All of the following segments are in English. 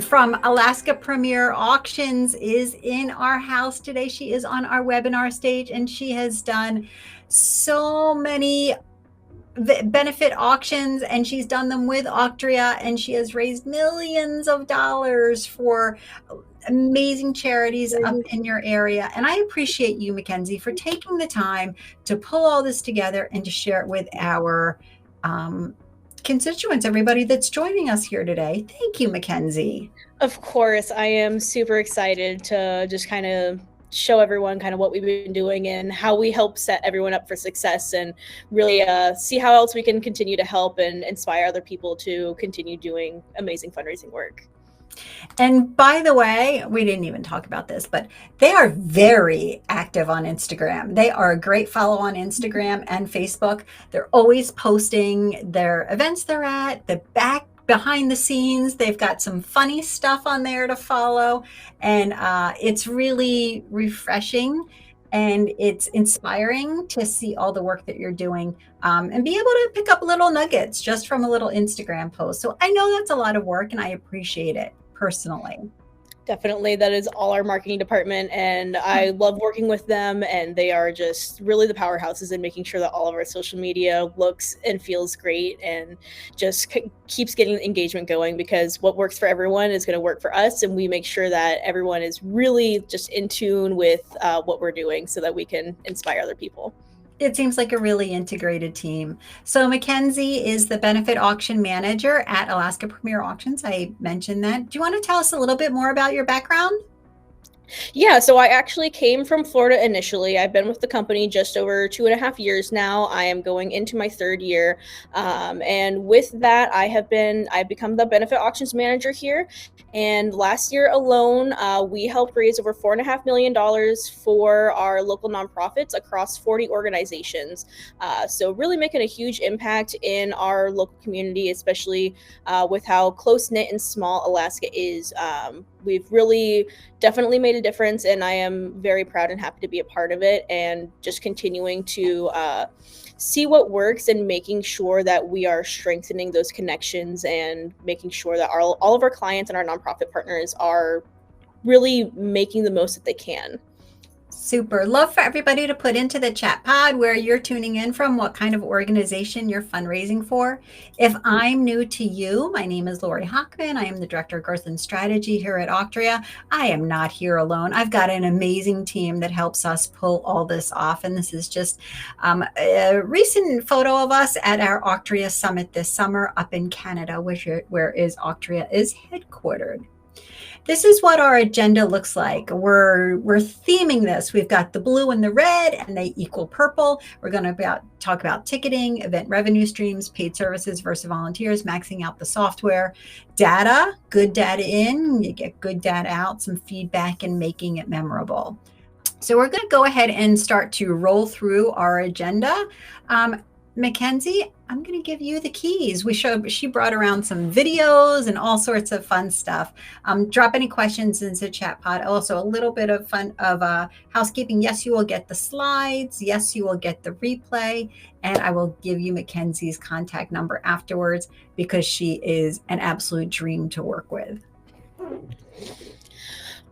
from Alaska Premier Auctions is in our house today. She is on our webinar stage, and she has done so many benefit auctions, and she's done them with Auctria, and she has raised millions of dollars for amazing charities up in your area. And I appreciate you, Mekenzie, for taking the time to pull all this together and to share it with our constituents, everybody that's joining us here today. Thank you, Mekenzie. Of course, I am super excited to just kind of show everyone kind of what we've been doing and how we help set everyone up for success, and really see how else we can continue to help and inspire other people to continue doing amazing fundraising work. And by the way, we didn't even talk about this, but they are very active on Instagram. They are a great follow on Instagram and Facebook. They're always posting their events they're at, the behind the scenes. They've got some funny stuff on there to follow. And it's really refreshing and it's inspiring to see all the work that you're doing, and be able to pick up little nuggets just from a little Instagram post. So I know that's a lot of work and I appreciate it personally. Definitely, that is all our marketing department, and I love working with them, and they are just really the powerhouses in making sure that all of our social media looks and feels great and just keeps getting engagement going, because what works for everyone is going to work for us, and we make sure that everyone is really just in tune with what we're doing so that we can inspire other people. It seems like a really integrated team. So Mekenzie is the benefit auction manager at Alaska Premier Auctions. I mentioned that. Do you want to tell us a little bit more about your background? Yeah, so I actually came from Florida initially. I've been with the company just over 2.5 years now. I am going into my third year. And with that, I've become the benefit auctions manager here. And last year alone, we helped raise over $4.5 million for our local nonprofits across 40 organizations. So really making a huge impact in our local community, especially with how close-knit and small Alaska is. We've really definitely made a difference, and I am very proud and happy to be a part of it, and just continuing to see what works and making sure that we are strengthening those connections and making sure that all of our clients and our nonprofit partners are really making the most that they can. Super. Love for everybody to put into the chat pod where you're tuning in from, what kind of organization you're fundraising for. If I'm new to you, my name is Lori Hockman. I am the Director of Growth and Strategy here at Auctria. I am not here alone. I've got an amazing team that helps us pull all this off. And this is just a recent photo of us at our Auctria Summit this summer up in Canada, where Auctria is headquartered. This is what our agenda looks like. We're theming this. We've got the blue and the red, and they equal purple. We're going to talk about ticketing, event revenue streams, paid services versus volunteers, maxing out the software, data, good data in, you get good data out, some feedback, and making it memorable. So we're going to go ahead and start to roll through our agenda. Mekenzie, I'm going to give you the keys. She brought around some videos and all sorts of fun stuff. Drop any questions into the chat pod. Also, a little bit of fun of housekeeping. Yes, you will get the slides. Yes, you will get the replay. And I will give you Mekenzie's contact number afterwards, because she is an absolute dream to work with.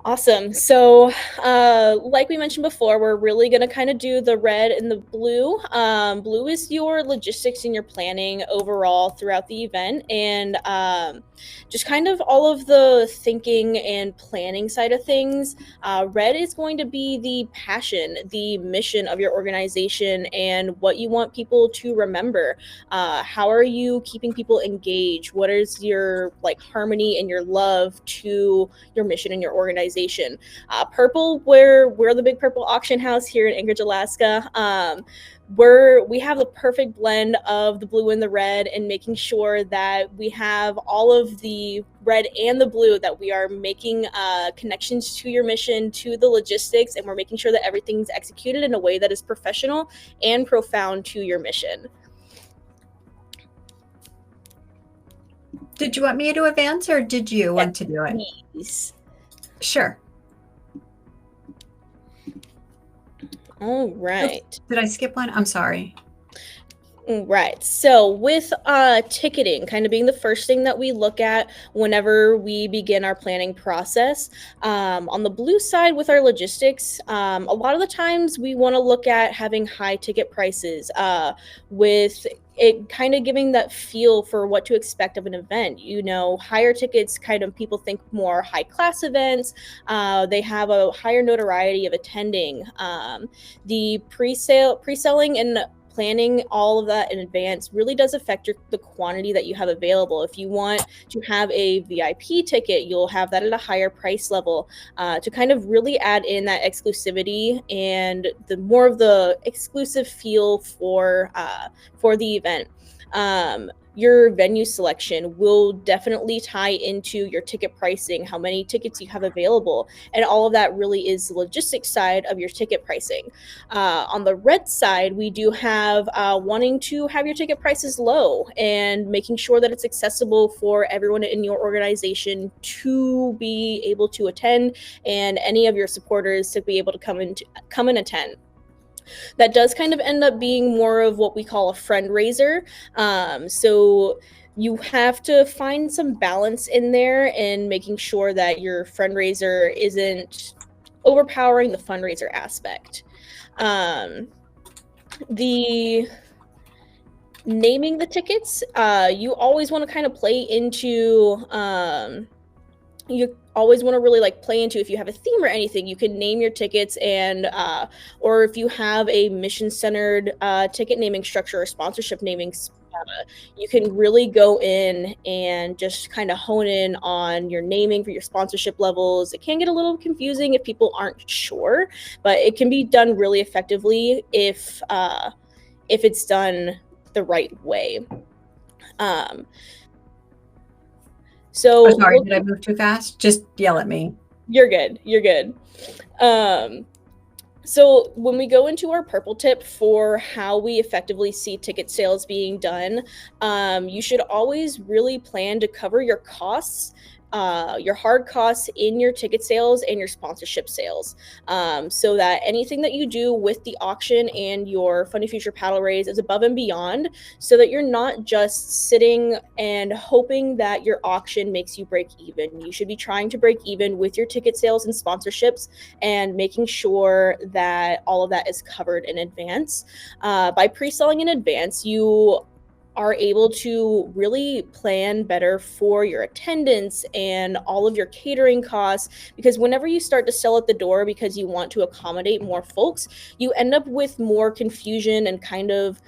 Awesome. So like we mentioned before, we're really going to kind of do the red and the blue. Blue is your logistics and your planning overall throughout the event, and just kind of all of the thinking and planning side of things. Red is going to be the passion, the mission of your organization, and what you want people to remember. How are you keeping people engaged? What is your harmony and your love to your mission and your organization? Purple, we're the Big Purple Auction House here in Anchorage, Alaska. We have the perfect blend of the blue and the red, and making sure that we have all of the red and the blue, that we are making connections to your mission, to the logistics, and we're making sure that everything's executed in a way that is professional and profound to your mission. Did you want me to advance, or did you want to do it? Please. Sure. All right. Did I skip one? I'm sorry. Right. So with ticketing kind of being the first thing that we look at whenever we begin our planning process, on the blue side with our logistics, a lot of the times we want to look at having high ticket prices, with it kind of giving that feel for what to expect of an event. Higher tickets kind of people think more high class events. They have a higher notoriety of attending. The pre-selling and planning all of that in advance really does affect the quantity that you have available. If you want to have a VIP ticket, you'll have that at a higher price level, to kind of really add in that exclusivity and the more of the exclusive feel for the event. Your venue selection will definitely tie into your ticket pricing, how many tickets you have available, and all of that really is the logistics side of your ticket pricing. On the red side, we do have wanting to have your ticket prices low and making sure that it's accessible for everyone in your organization to be able to attend, and any of your supporters to be able to come and attend. That does kind of end up being more of what we call a friend raiser. So you have to find some balance in there and making sure that your fundraiser isn't overpowering the fundraiser aspect. The naming the tickets, you always want to kind of play into you always want to really play into, if you have a theme or anything, you can name your tickets, and or if you have a mission centered ticket naming structure or sponsorship naming, you can really go in and just kind of hone in on your naming for your sponsorship levels. It can get a little confusing if people aren't sure, but it can be done really effectively if it's done the right way. So Oh, sorry, did I move too fast? Just yell at me. You're good. You're good. So when we go into our purple tip for how we effectively see ticket sales being done, you should always really plan to cover your costs, your hard costs in your ticket sales and your sponsorship sales, so that anything that you do with the auction and your Funny Future paddle raise is above and beyond, so that you're not just sitting and hoping that your auction makes you break even. You should be trying to break even with your ticket sales and sponsorships, and making sure that all of that is covered in advance. By pre-selling in advance, you are able to really plan better for your attendance and all of your catering costs, because whenever you start to sell at the door because you want to accommodate more folks, you end up with more confusion and kind of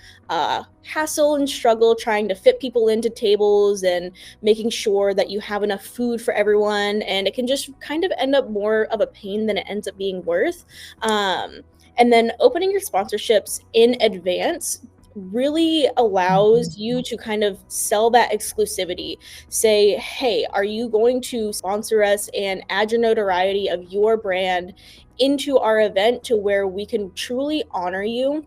hassle and struggle trying to fit people into tables and making sure that you have enough food for everyone, and it can just kind of end up more of a pain than it ends up being worth. And then opening your sponsorships in advance really allows you to kind of sell that exclusivity. Say, hey, are you going to sponsor us and add your notoriety of your brand into our event to where we can truly honor you,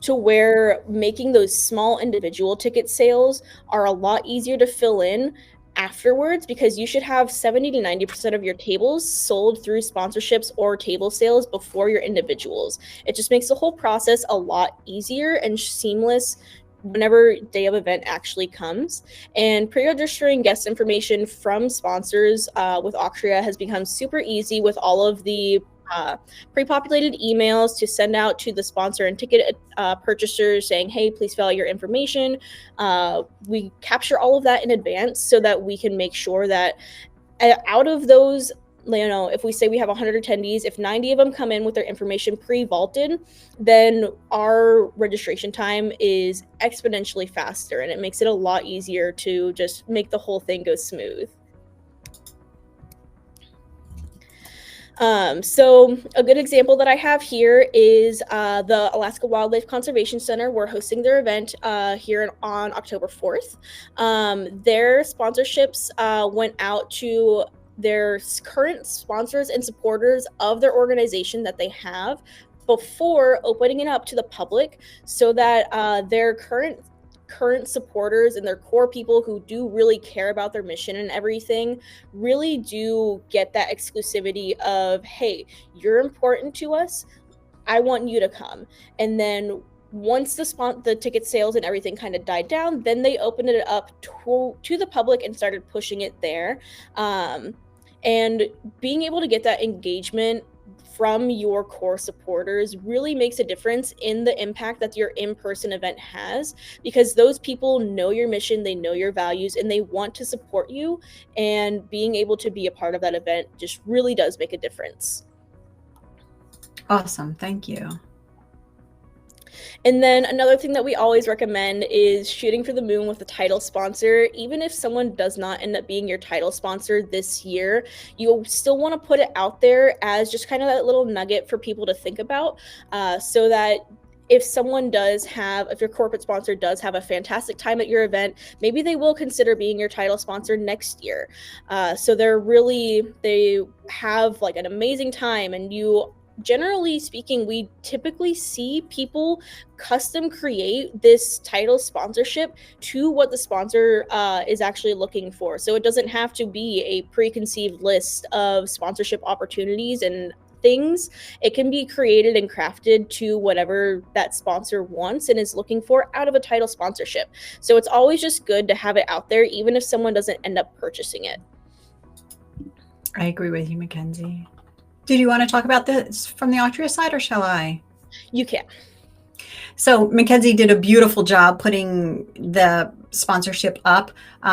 to where making those small individual ticket sales are a lot easier to fill in afterwards, because you should have 70 to 90% of your tables sold through sponsorships or table sales before your individuals. It just makes the whole process a lot easier and seamless whenever day of event actually comes. And pre-registering guest information from sponsors with Auctria has become super easy, with all of the pre-populated emails to send out to the sponsor and ticket purchasers saying, hey, please fill out your information. We capture all of that in advance so that we can make sure that out of those, if we say we have 100 attendees, if 90 of them come in with their information pre-vaulted, then our registration time is exponentially faster, and it makes it a lot easier to just make the whole thing go smooth. So a good example that I have here is the Alaska Wildlife Conservation Center. We're hosting their event here on October 4th. Their sponsorships went out to their current sponsors and supporters of their organization that they have before opening it up to the public, so that their current supporters and their core people who do really care about their mission and everything really do get that exclusivity of, hey, you're important to us, I want you to come. And then once the ticket sales and everything kind of died down, then they opened it up to the public and started pushing it there. And being able to get that engagement from your core supporters really makes a difference in the impact that your in-person event has, because those people know your mission, they know your values, and they want to support you. And being able to be a part of that event just really does make a difference. Awesome. Thank you. And then another thing that we always recommend is shooting for the moon with a title sponsor. Even if someone does not end up being your title sponsor this year, you still want to put it out there as just kind of that little nugget for people to think about, so that if your corporate sponsor does have a fantastic time at your event, maybe they will consider being your title sponsor next year. So they have like an amazing time, and generally speaking, we typically see people custom create this title sponsorship to what the sponsor is actually looking for. So it doesn't have to be a preconceived list of sponsorship opportunities and things. It can be created and crafted to whatever that sponsor wants and is looking for out of a title sponsorship. So it's always just good to have it out there, even if someone doesn't end up purchasing it. I agree with you, Mekenzie. Did you want to talk about this from the Auctria side, or shall I? You can. So Mekenzie did a beautiful job putting the sponsorship up.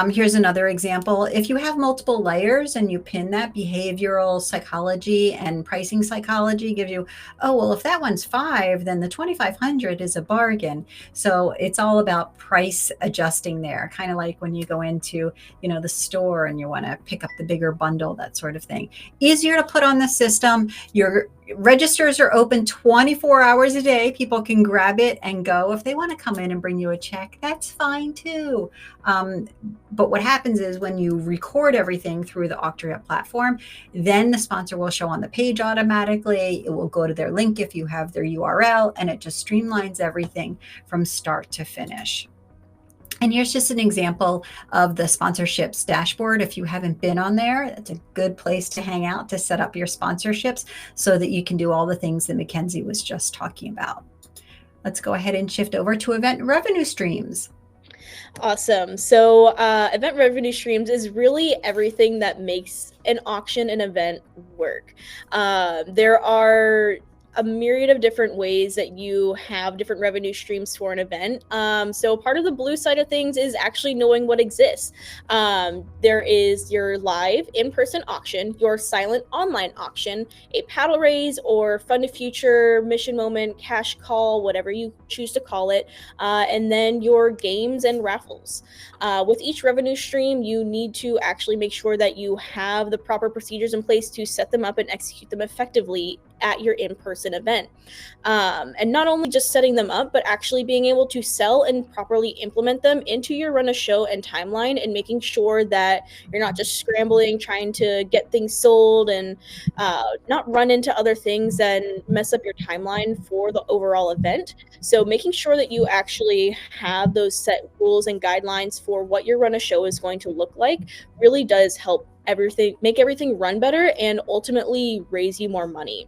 Here's another example. If you have multiple layers and you pin that, behavioral psychology and pricing psychology gives you, oh, well, if that one's $5, then the 2,500 is a bargain. So it's all about price adjusting there, kind of like when you go into, the store and you want to pick up the bigger bundle, that sort of thing. Easier to put on the system. Your registers are open 24 hours a day. People can grab it and go. If they want to come in and bring you a check, that's fine too. But what happens is when you record everything through the Auctria platform, then the sponsor will show on the page automatically. It will go to their link if you have their URL, and it just streamlines everything from start to finish. And here's just an example of the sponsorships dashboard. If you haven't been on there, that's a good place to hang out to set up your sponsorships so that you can do all the things that Mekenzie was just talking about. Let's go ahead and shift over to event revenue streams. Awesome. So event revenue streams is really everything that makes an auction and event work. There are a myriad of different ways that you have different revenue streams for an event. So part of the blue side of things is actually knowing what exists. There is your live in-person auction, your silent online auction, a paddle raise or fund to future, mission moment, cash call, whatever you choose to call it, and then your games and raffles. With each revenue stream, you need to actually make sure that you have the proper procedures in place to set them up and execute them effectively at your in-person event. And not only just setting them up, but actually being able to sell and properly implement them into your run a show and timeline, and making sure that you're not just scrambling, trying to get things sold and not run into other things and mess up your timeline for the overall event. So making sure that you actually have those set rules and guidelines for what your run a show is going to look like really does help make everything run better and ultimately raise you more money.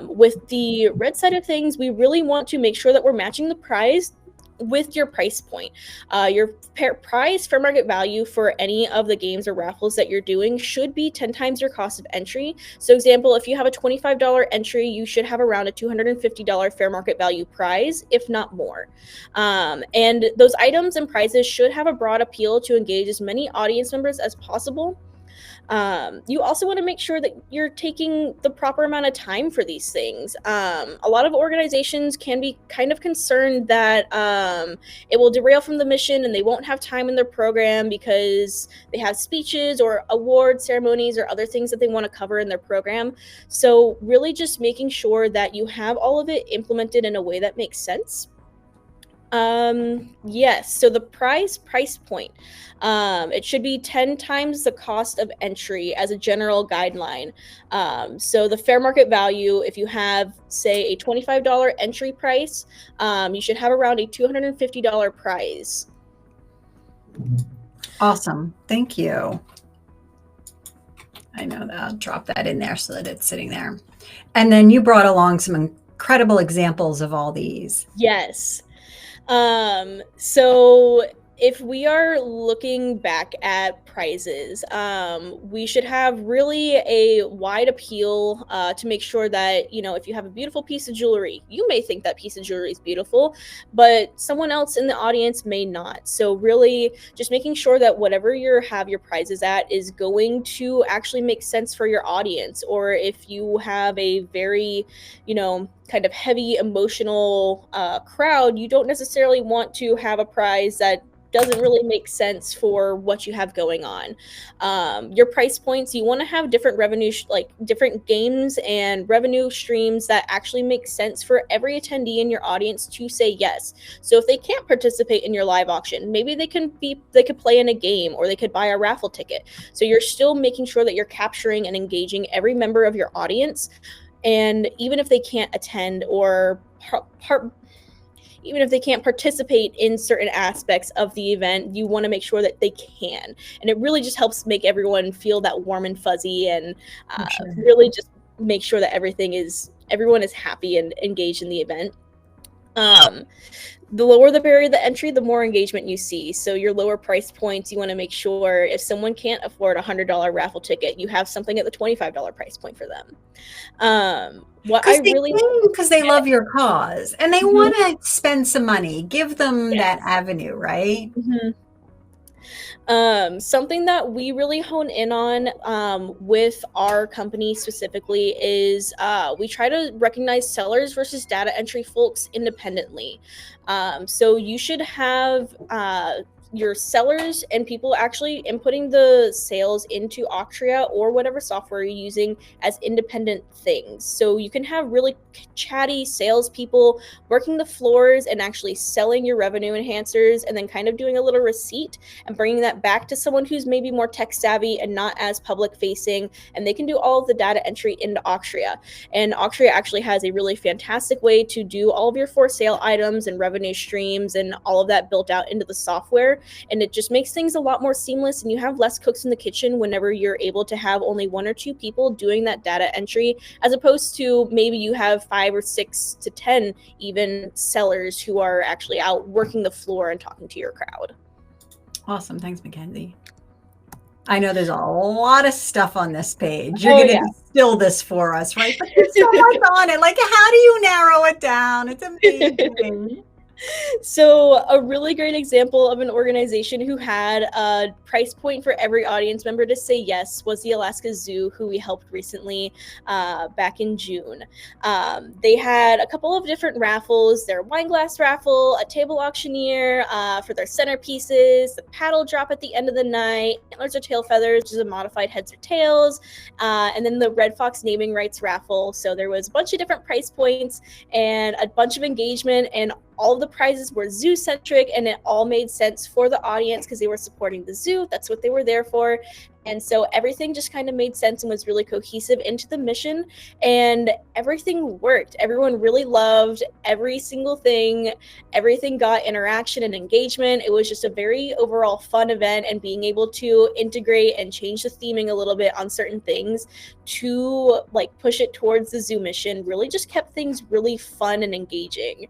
With the red side of things, we really want to make sure that we're matching the price with your price point. Your price fair market value for any of the games or raffles that you're doing should be 10 times your cost of entry. So example, if you have a $25 entry, you should have around a $250 fair market value prize, if not more. And those items and prizes should have a broad appeal to engage as many audience members as possible. You also want to make sure that you're taking the proper amount of time for these things. A lot of organizations can be kind of concerned that it will derail from the mission and they won't have time in their program because they have speeches or award ceremonies or other things that they want to cover in their program. So really just making sure that you have all of it implemented in a way that makes sense. Yes, so the price point, it should be 10 times the cost of entry as a general guideline. So the fair market value, if you have, say, a $25 entry price, you should have around a $250 prize. Awesome. Thank you. I know that I'll drop that in there so that it's sitting there. And then you brought along some credible examples of all these. Yes. So if we are looking back at prizes, we should have really a wide appeal to make sure that, you know, if you have a beautiful piece of jewelry, you may think that piece of jewelry is beautiful, but someone else in the audience may not. So really just making sure that whatever you have your prizes at is going to actually make sense for your audience. Or if you have a very, you know, kind of heavy emotional crowd, you don't necessarily want to have a prize that doesn't really make sense for what you have going on. Your price points, you want to have different revenue, like different games and revenue streams that actually make sense for every attendee in your audience to say yes. So if they can't participate in your live auction, maybe they could play in a game, or they could buy a raffle ticket. So you're still making sure that you're capturing and engaging every member of your audience. And even if they can't attend or even if they can't participate in certain aspects of the event, you want to make sure that they can. And it really just helps make everyone feel that warm and fuzzy, and really just make sure that everyone is happy and engaged in the event. The lower the barrier to entry, the more engagement you see. So your lower price points, you want to make sure if someone can't afford a $100 raffle ticket, you have something at the $25 price point for them. Because they love your cause and they want to spend some money. Give them that avenue, right? Something that we really hone in on with our company specifically is we try to recognize sellers versus data entry folks independently. So you should have your sellers and people actually inputting the sales into Auctria or whatever software you're using as independent things. So you can have really chatty salespeople working the floors and actually selling your revenue enhancers, and then kind of doing a little receipt and bringing that back to someone who's maybe more tech savvy and not as public facing, and they can do all of the data entry into Auctria. And Auctria actually has a really fantastic way to do all of your for sale items and revenue streams and all of that built out into the software. And it just makes things a lot more seamless, and you have less cooks in the kitchen whenever you're able to have only 1 or 2 people doing that data entry, as opposed to maybe you have 5 or 6 to 10 even sellers who are actually out working the floor and talking to your crowd. Awesome. Thanks, Mekenzie. I know there's a lot of stuff on this page. You're going to distill this for us, right? But there's so much on it. Like, how do you narrow it down? It's amazing. So a really great example of an organization who had a price point for every audience member to say yes was the Alaska Zoo, who we helped recently back in June. They had a couple of different raffles: their wine glass raffle, a table auctioneer for their centerpieces, the paddle drop at the end of the night, antlers or tail feathers, which is a modified heads or tails, and then the Red Fox naming rights raffle. So there was a bunch of different price points and a bunch of engagement, and all of the prizes were zoo-centric, and it all made sense for the audience because they were supporting the zoo. That's what they were there for. And so everything just kind of made sense and was really cohesive into the mission, and everything worked. Everyone really loved every single thing. Everything got interaction and engagement. It was just a very overall fun event, and being able to integrate and change the theming a little bit on certain things to like push it towards the zoo mission really just kept things really fun and engaging.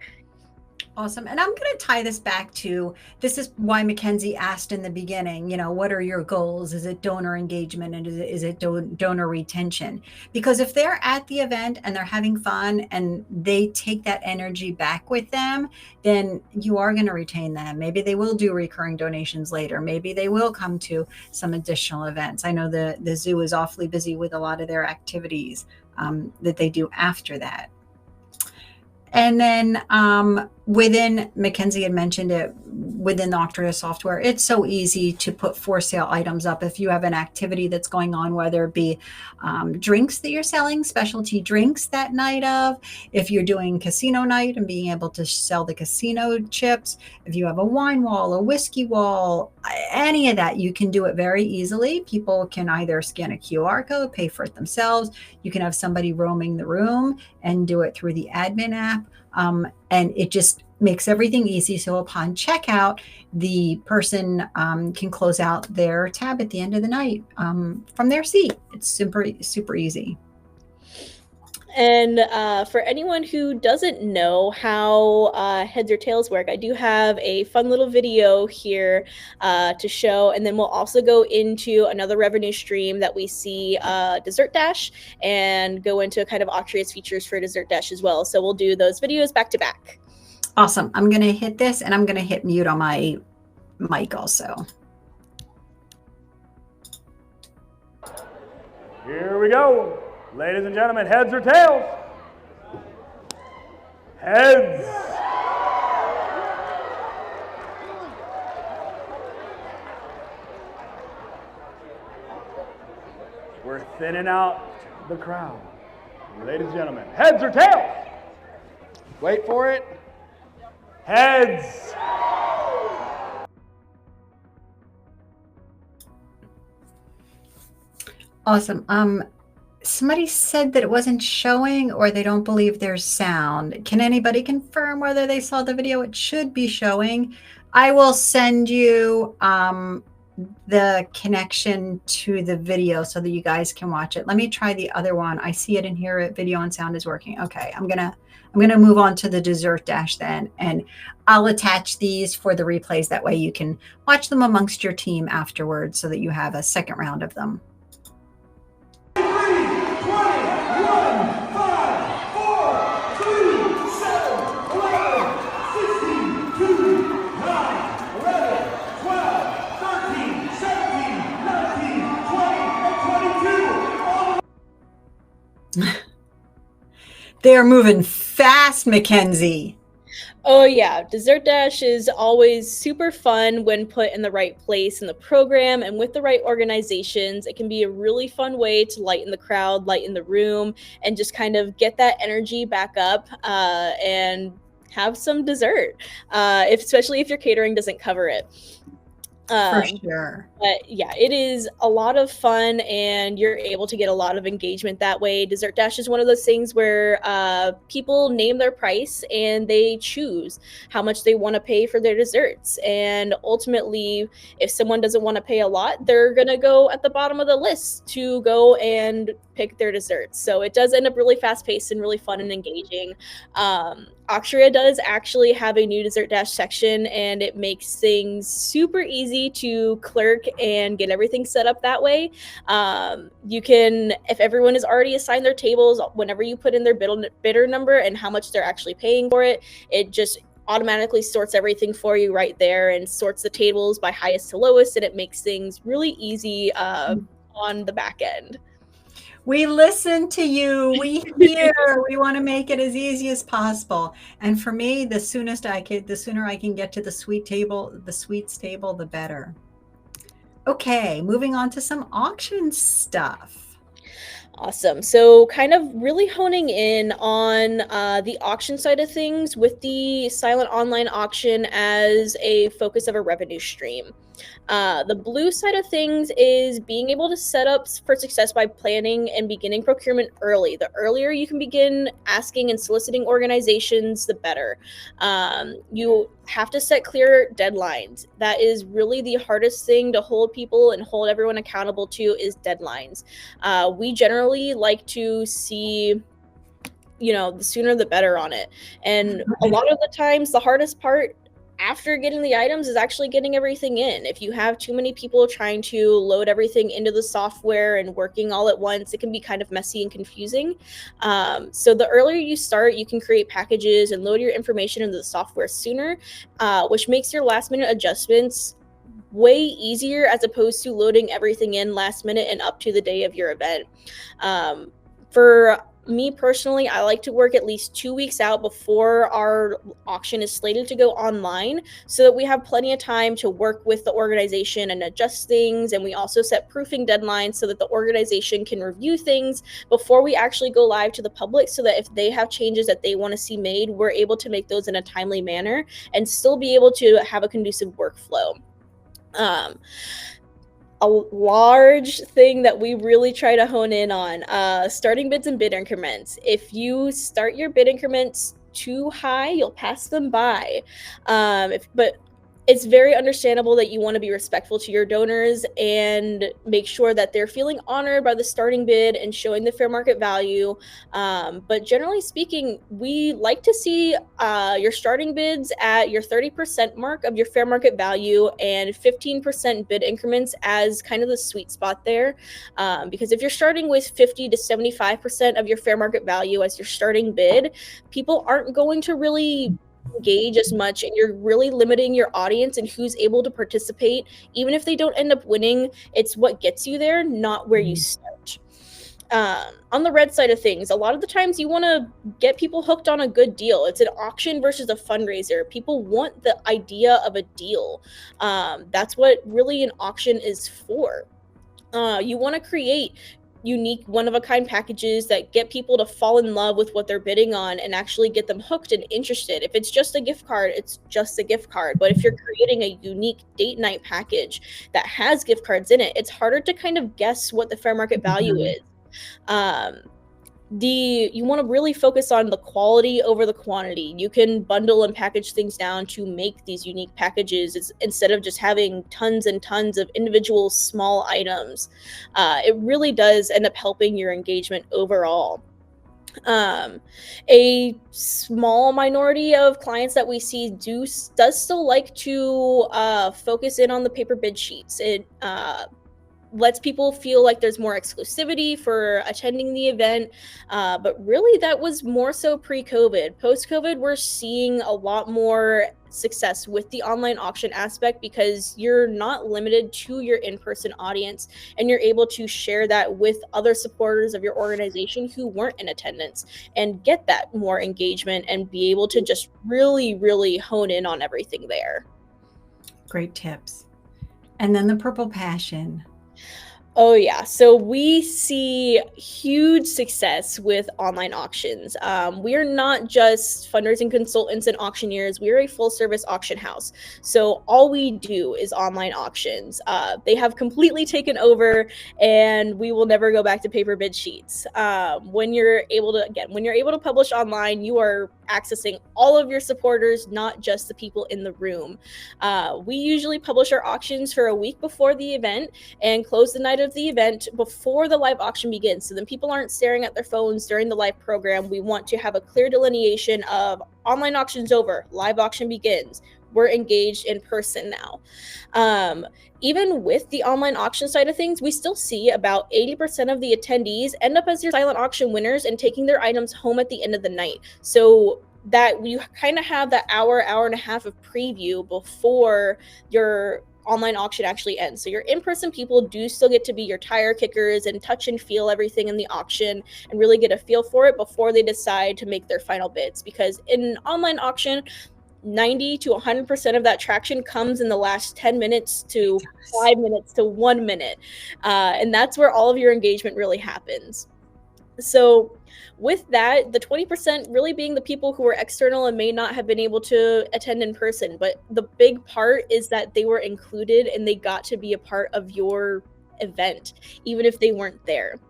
Awesome. And I'm going to tie this back to, this is why Mekenzie asked in the beginning, you know, what are your goals? Is it donor engagement, and is it donor retention? Because if they're at the event and they're having fun and they take that energy back with them, then you are going to retain them. Maybe they will do recurring donations later. Maybe they will come to some additional events. I know the zoo is awfully busy with a lot of their activities that they do after that. And then within, Mekenzie had mentioned it, within the Auctria software, it's so easy to put for sale items up. If you have an activity that's going on, whether it be drinks that you're selling, specialty drinks that night of, if you're doing casino night and being able to sell the casino chips, if you have a wine wall, a whiskey wall, any of that, you can do it very easily. People can either scan a QR code, pay for it themselves. You can have somebody roaming the room and do it through the admin app. And it just makes everything easy. So upon checkout, the person can close out their tab at the end of the night from their seat. It's super, super easy. And for anyone who doesn't know how heads or tails work, I do have a fun little video here to show, and then we'll also go into another revenue stream that we see, Dessert Dash, and go into kind of Auctria's features for Dessert Dash as well. So we'll do those videos back to back. Awesome. I'm going to hit this, and I'm going to hit mute on my mic also. Here we go. Ladies and gentlemen, heads or tails? Heads. We're thinning out the crowd. Ladies and gentlemen, heads or tails? Wait for it. Heads. Awesome. Somebody said that it wasn't showing, or they don't believe there's sound. Can anybody confirm whether they saw the video? It should be showing. I will send you the connection to the video so that you guys can watch it. Let me try the other one. I see it in here. Video and sound is working. Okay, I'm gonna move on to the Dessert Dash then, and I'll attach these for the replays. That way you can watch them amongst your team afterwards, so that you have a second round of them. They're moving fast, Mekenzie. Oh yeah, Dessert Dash is always super fun when put in the right place in the program and with the right organizations. It can be a really fun way to lighten the crowd, lighten the room, and just kind of get that energy back up and have some dessert, especially if your catering doesn't cover it. For sure. But yeah, it is a lot of fun, and you're able to get a lot of engagement that way. Dessert Dash is one of those things where people name their price and they choose how much they want to pay for their desserts. And ultimately, if someone doesn't want to pay a lot, they're going to go at the bottom of the list to go and pick their desserts. So it does end up really fast paced and really fun and engaging. Auctria does actually have a new Dessert Dash section, and it makes things super easy to clerk and get everything set up that way. You can, if everyone is already assigned their tables, whenever you put in their bidder number and how much they're actually paying for it, it just automatically sorts everything for you right there and sorts the tables by highest to lowest, and it makes things really easy on the back end. We listen to you. We hear. We want to make it as easy as possible. And for me, the sooner I can get to the sweets table, the better. Okay, moving on to some auction stuff. Awesome. So kind of really honing in on the auction side of things with the silent online auction as a focus of a revenue stream. The blue side of things is being able to set up for success by planning and beginning procurement early. The earlier you can begin asking and soliciting organizations, the better. You have to set clear deadlines. That is really the hardest thing to hold people and hold everyone accountable to, is deadlines. We generally like to see, the sooner the better on it. And a lot of the times, the hardest part after getting the items is actually getting everything in. If you have too many people trying to load everything into the software and working all at once, it can be kind of messy and confusing. So the earlier you start, you can create packages and load your information into the software sooner, which makes your last minute adjustments way easier as opposed to loading everything in last minute and up to the day of your event. For me personally, I like to work at least 2 weeks out before our auction is slated to go online, so that we have plenty of time to work with the organization and adjust things. And we also set proofing deadlines so that the organization can review things before we actually go live to the public, so that if they have changes that they want to see made, we're able to make those in a timely manner and still be able to have a conducive workflow. A large thing that we really try to hone in on, starting bids and bid increments. If you start your bid increments too high, you'll pass them by. But it's very understandable that you want to be respectful to your donors and make sure that they're feeling honored by the starting bid and showing the fair market value. But generally speaking, we like to see your starting bids at your 30% mark of your fair market value and 15% bid increments as kind of the sweet spot there. Because if you're starting with 50 to 75% of your fair market value as your starting bid, people aren't going to really engage as much, and you're really limiting your audience and who's able to participate. Even if they don't end up winning, it's what gets you there, not where you start. On the red side of things, a lot of the times you want to get people hooked on a good deal. It's an auction versus a fundraiser. People want the idea of a deal. That's what really an auction is for. You want to create unique one-of-a-kind packages that get people to fall in love with what they're bidding on and actually get them hooked and interested. If it's just a gift card, it's just a gift card. But if you're creating a unique date night package that has gift cards in it, it's harder to kind of guess what the fair market value is. You want to really focus on the quality over the quantity. You can bundle and package things down to make these unique packages instead of just having tons and tons of individual small items. It really does end up helping your engagement overall. A small minority of clients that we see does still like to focus in on the paper bid sheets. It lets people feel like there's more exclusivity for attending the event. But really that was more so pre-COVID. Post-COVID, we're seeing a lot more success with the online auction aspect because you're not limited to your in-person audience and you're able to share that with other supporters of your organization who weren't in attendance and get that more engagement and be able to just really, really hone in on everything there. Great tips. And then the purple passion. Oh yeah, so we see huge success with online auctions. We are not just fundraising consultants and auctioneers, we are a full service auction house. So all we do is online auctions. They have completely taken over and we will never go back to paper bid sheets. When you're able to publish online, you are accessing all of your supporters, not just the people in the room. We usually publish our auctions for a week before the event and close the night of the event before the live auction begins. So then people aren't staring at their phones during the live program. We want to have a clear delineation of online auction's over, live auction begins. We're engaged in person now. Even with the online auction side of things, we still see about 80% of the attendees end up as your silent auction winners and taking their items home at the end of the night. So that you kind of have that hour and a half of preview before your online auction actually ends. So your in-person people do still get to be your tire kickers and touch and feel everything in the auction and really get a feel for it before they decide to make their final bids. Because in an online auction, 90 to 100% of that traction comes in the last 10 minutes to 5 minutes to 1 minute. And that's where all of your engagement really happens. So with that, the 20% really being the people who are external and may not have been able to attend in person. But the big part is that they were included and they got to be a part of your event, even if they weren't there.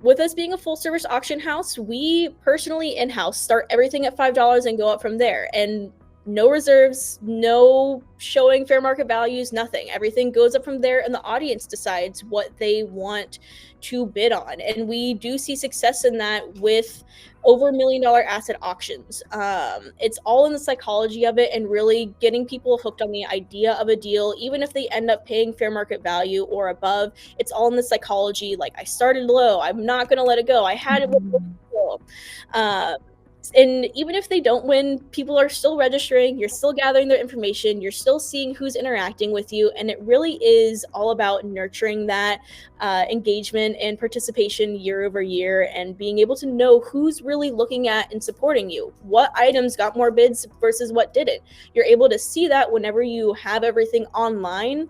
With us being a full service auction house, we personally in-house start everything at $5 and go up from there. And no reserves, no showing fair market values, nothing. Everything goes up from there and the audience decides what they want to bid on. And we do see success in that with over $1 million asset auctions. It's all in the psychology of it and really getting people hooked on the idea of a deal, even if they end up paying fair market value or above. It's all in the psychology. Like, I started low, I'm not going to let it go. I had it with and even if they don't win, people are still registering, you're still gathering their information, you're still seeing who's interacting with you, and it really is all about nurturing that engagement and participation year over year and being able to know who's really looking at and supporting you. What items got more bids versus what didn't. You're able to see that whenever you have everything online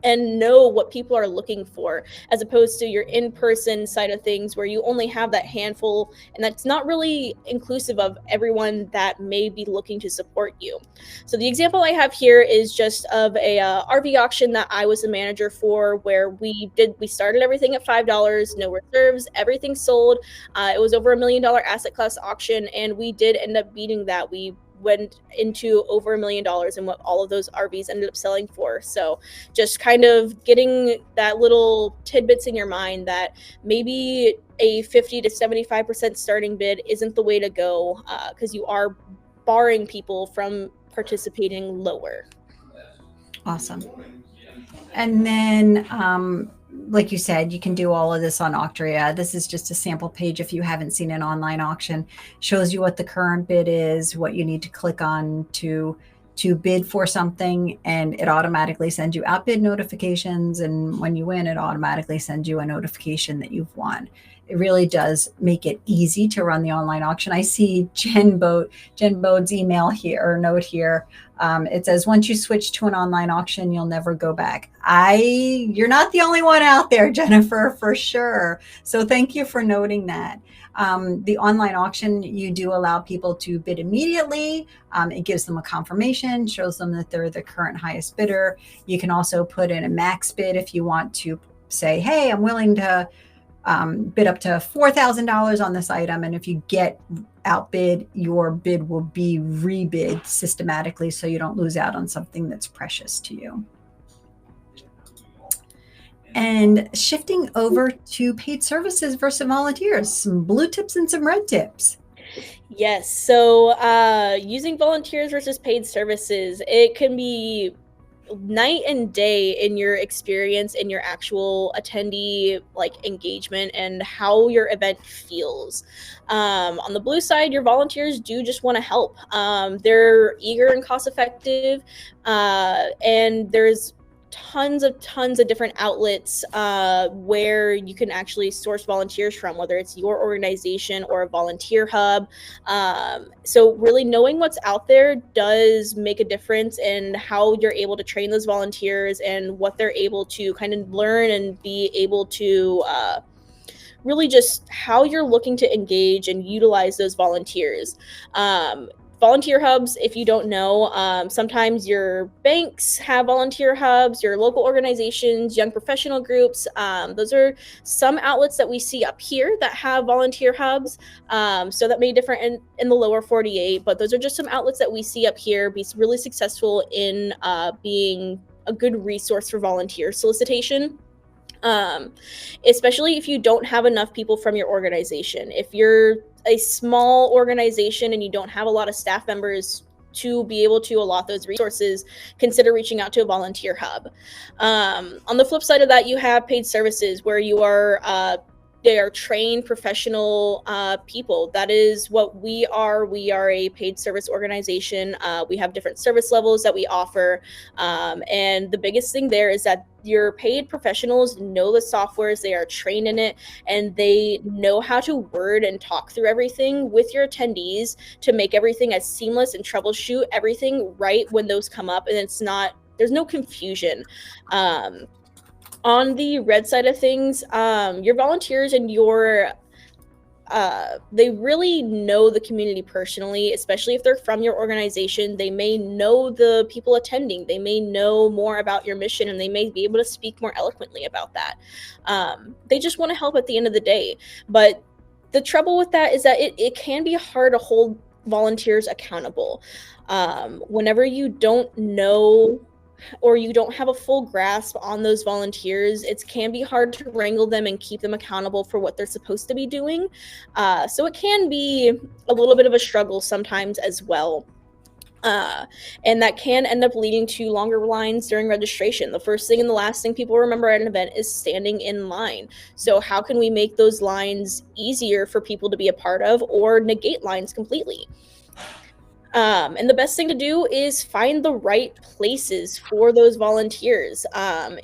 and know what people are looking for, as opposed to your in-person side of things where you only have that handful, and that's not really inclusive of everyone that may be looking to support you. So the example I have here is just of a RV auction that I was the manager for, where we started everything at $5, no reserves, everything sold. It was over $1 million asset class auction, and we did end up beating that. We went into over $1 million in what all of those RVs ended up selling for. So just kind of getting that little tidbits in your mind that maybe a 50 to 75% starting bid isn't the way to go, because you are barring people from participating lower. Awesome. And then, like you said, you can do all of this on Auctria. This is just a sample page. If you haven't seen an online auction, shows you what the current bid is, what you need to click on to bid for something, and it automatically sends you outbid notifications. And when you win, it automatically sends you a notification that you've won. It really does make it easy to run the online auction. I see Jen Bode's email here, or note here. It says, once you switch to an online auction, you'll never go back. You're not the only one out there, Jennifer, for sure. So thank you for noting that. The online auction, you do allow people to bid immediately. It gives them a confirmation, shows them that they're the current highest bidder. You can also put in a max bid if you want to say, hey, I'm willing to bid up to $4,000 on this item. And if you get outbid, your bid will be rebid systematically, so you don't lose out on something that's precious to you. And shifting over to paid services versus volunteers, some blue tips and some red tips. Yes. So using volunteers versus paid services, it can be night and day in your experience, in your actual attendee engagement and how your event feels. On the blue side, your volunteers do just want to help. They're eager and cost effective, and there's tons of different outlets where you can actually source volunteers from, whether it's your organization or a volunteer hub. So really knowing what's out there does make a difference in how you're able to train those volunteers and what they're able to kind of learn and be able to really just how you're looking to engage and utilize those volunteers. Volunteer hubs, if you don't know, sometimes your banks have volunteer hubs, your local organizations, young professional groups. Those are some outlets that we see up here that have volunteer hubs. So that may differ in the lower 48, but those are just some outlets that we see up here be really successful in being a good resource for volunteer solicitation. Especially if you don't have enough people from your organization. If you're a small organization and you don't have a lot of staff members to be able to allot those resources, consider reaching out to a volunteer hub. On the flip side of that, you have paid services where you are they are trained professional people. That is what we are. We are a paid service organization. We have different service levels that we offer. And the biggest thing there is that your paid professionals know the softwares, they are trained in it, and they know how to word and talk through everything with your attendees to make everything as seamless and troubleshoot everything right when those come up. And there's no confusion. On the red side of things, your volunteers and they really know the community personally, especially if they're from your organization. They may know the people attending. They may know more about your mission, and they may be able to speak more eloquently about that. They just want to help at the end of the day. But the trouble with that is that it can be hard to hold volunteers accountable. Whenever you don't know or you don't have a full grasp on those volunteers, it can be hard to wrangle them and keep them accountable for what they're supposed to be doing. So it can be a little bit of a struggle sometimes as well. And that can end up leading to longer lines during registration. The first thing and the last thing people remember at an event is standing in line. So how can we make those lines easier for people to be a part of, or negate lines completely? And the best thing to do is find the right places for those volunteers.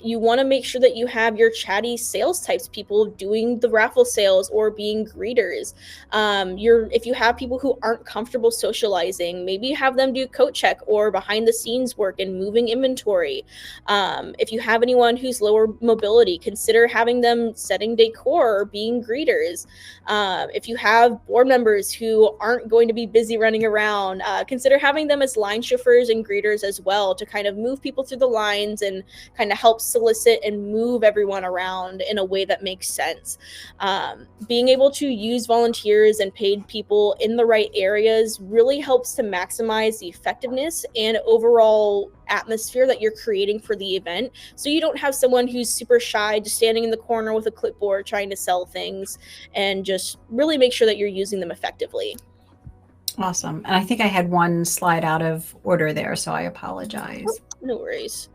You want to make sure that you have your chatty sales types people doing the raffle sales or being greeters. If you have people who aren't comfortable socializing, maybe have them do coat check or behind the scenes work and moving inventory. If you have anyone who's lower mobility, consider having them setting decor or being greeters. If you have board members who aren't going to be busy running around, consider having them as line chauffeurs and greeters as well, to kind of move people through the lines and kind of help solicit and move everyone around in a way that makes sense. Being able to use volunteers and paid people in the right areas really helps to maximize the effectiveness and overall atmosphere that you're creating for the event. So you don't have someone who's super shy, just standing in the corner with a clipboard trying to sell things, and just really make sure that you're using them effectively. Awesome. And I think I had one slide out of order there, so I apologize. No worries.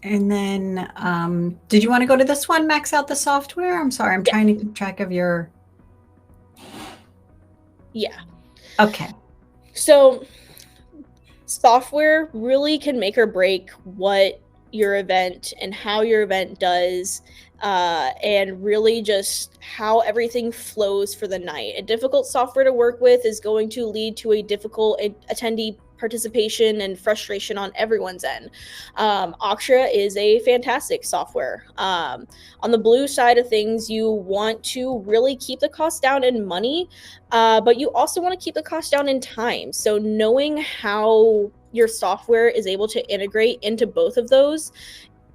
And then, did you want to go to this one, max out the software? I'm sorry, I'm trying to keep track of your. Yeah. Okay. So software really can make or break what your event and how your event does, and really just how everything flows for the night. A difficult software to work with is going to lead to a difficult attendee participation and frustration on everyone's end. Auctria is a fantastic software. On the blue side of things, you want to really keep the cost down in money, but you also want to keep the cost down in time. So knowing how your software is able to integrate into both of those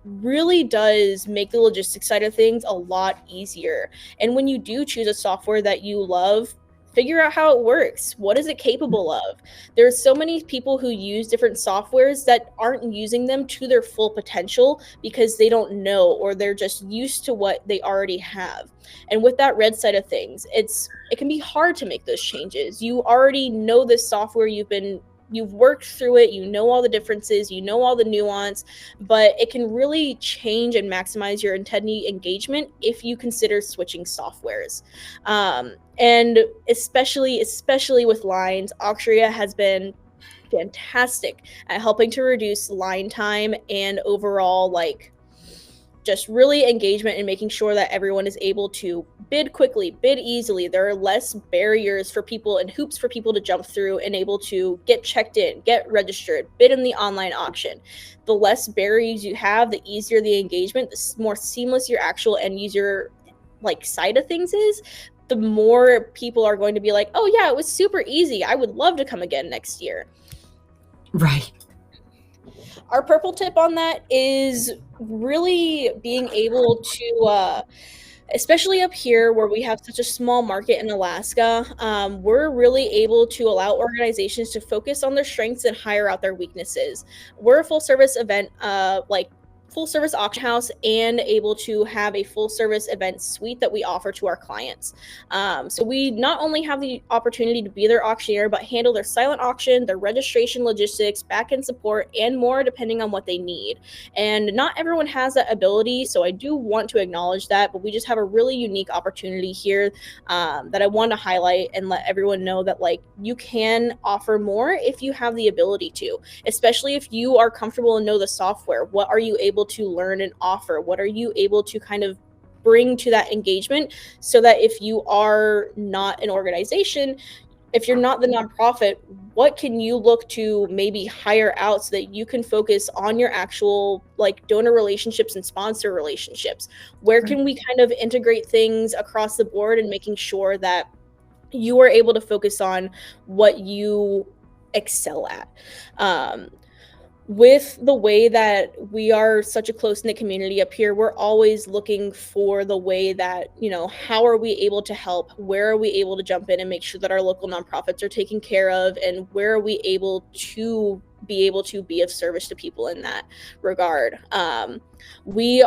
really does make the logistics side of things a lot easier. And when you do choose a software that you love, figure out how it works. What is it capable of? There's so many people who use different softwares that aren't using them to their full potential because they don't know, or they're just used to what they already have. And with that red side of things, it can be hard to make those changes. You already know this software, you've worked through it, you know all the differences, you know all the nuance, but it can really change and maximize your attendee engagement if you consider switching softwares. And especially with lines, Auctria has been fantastic at helping to reduce line time and overall, just really engagement and making sure that everyone is able to bid quickly, bid easily. There are less barriers for people and hoops for people to jump through and able to get checked in, get registered, bid in the online auction. The less barriers you have, the easier the engagement, the more seamless your actual end user side of things is, the more people are going to be like, oh yeah, it was super easy. I would love to come again next year. Right. Our purple tip on that is really being able to, especially up here where we have such a small market in Alaska, we're really able to allow organizations to focus on their strengths and hire out their weaknesses. We're a full service event, full service auction house, and able to have a full service event suite that we offer to our clients. So we not only have the opportunity to be their auctioneer, but handle their silent auction, their registration, logistics, backend support, and more depending on what they need. And not everyone has that ability, so I do want to acknowledge that, but we just have a really unique opportunity here that I want to highlight and let everyone know that you can offer more if you have the ability to, especially if you are comfortable and know the software. What are you able to learn and offer? What are you able to kind of bring to that engagement, so that if you are not an organization, if you're not the nonprofit, what can you look to maybe hire out so that you can focus on your actual donor relationships and sponsor relationships? Where can we kind of integrate things across the board and making sure that you are able to focus on what you excel at? With the way that we are such a close-knit community up here, we're always looking for the way that, how are we able to help? Where are we able to jump in and make sure that our local nonprofits are taken care of? And where are we able to be of service to people in that regard? We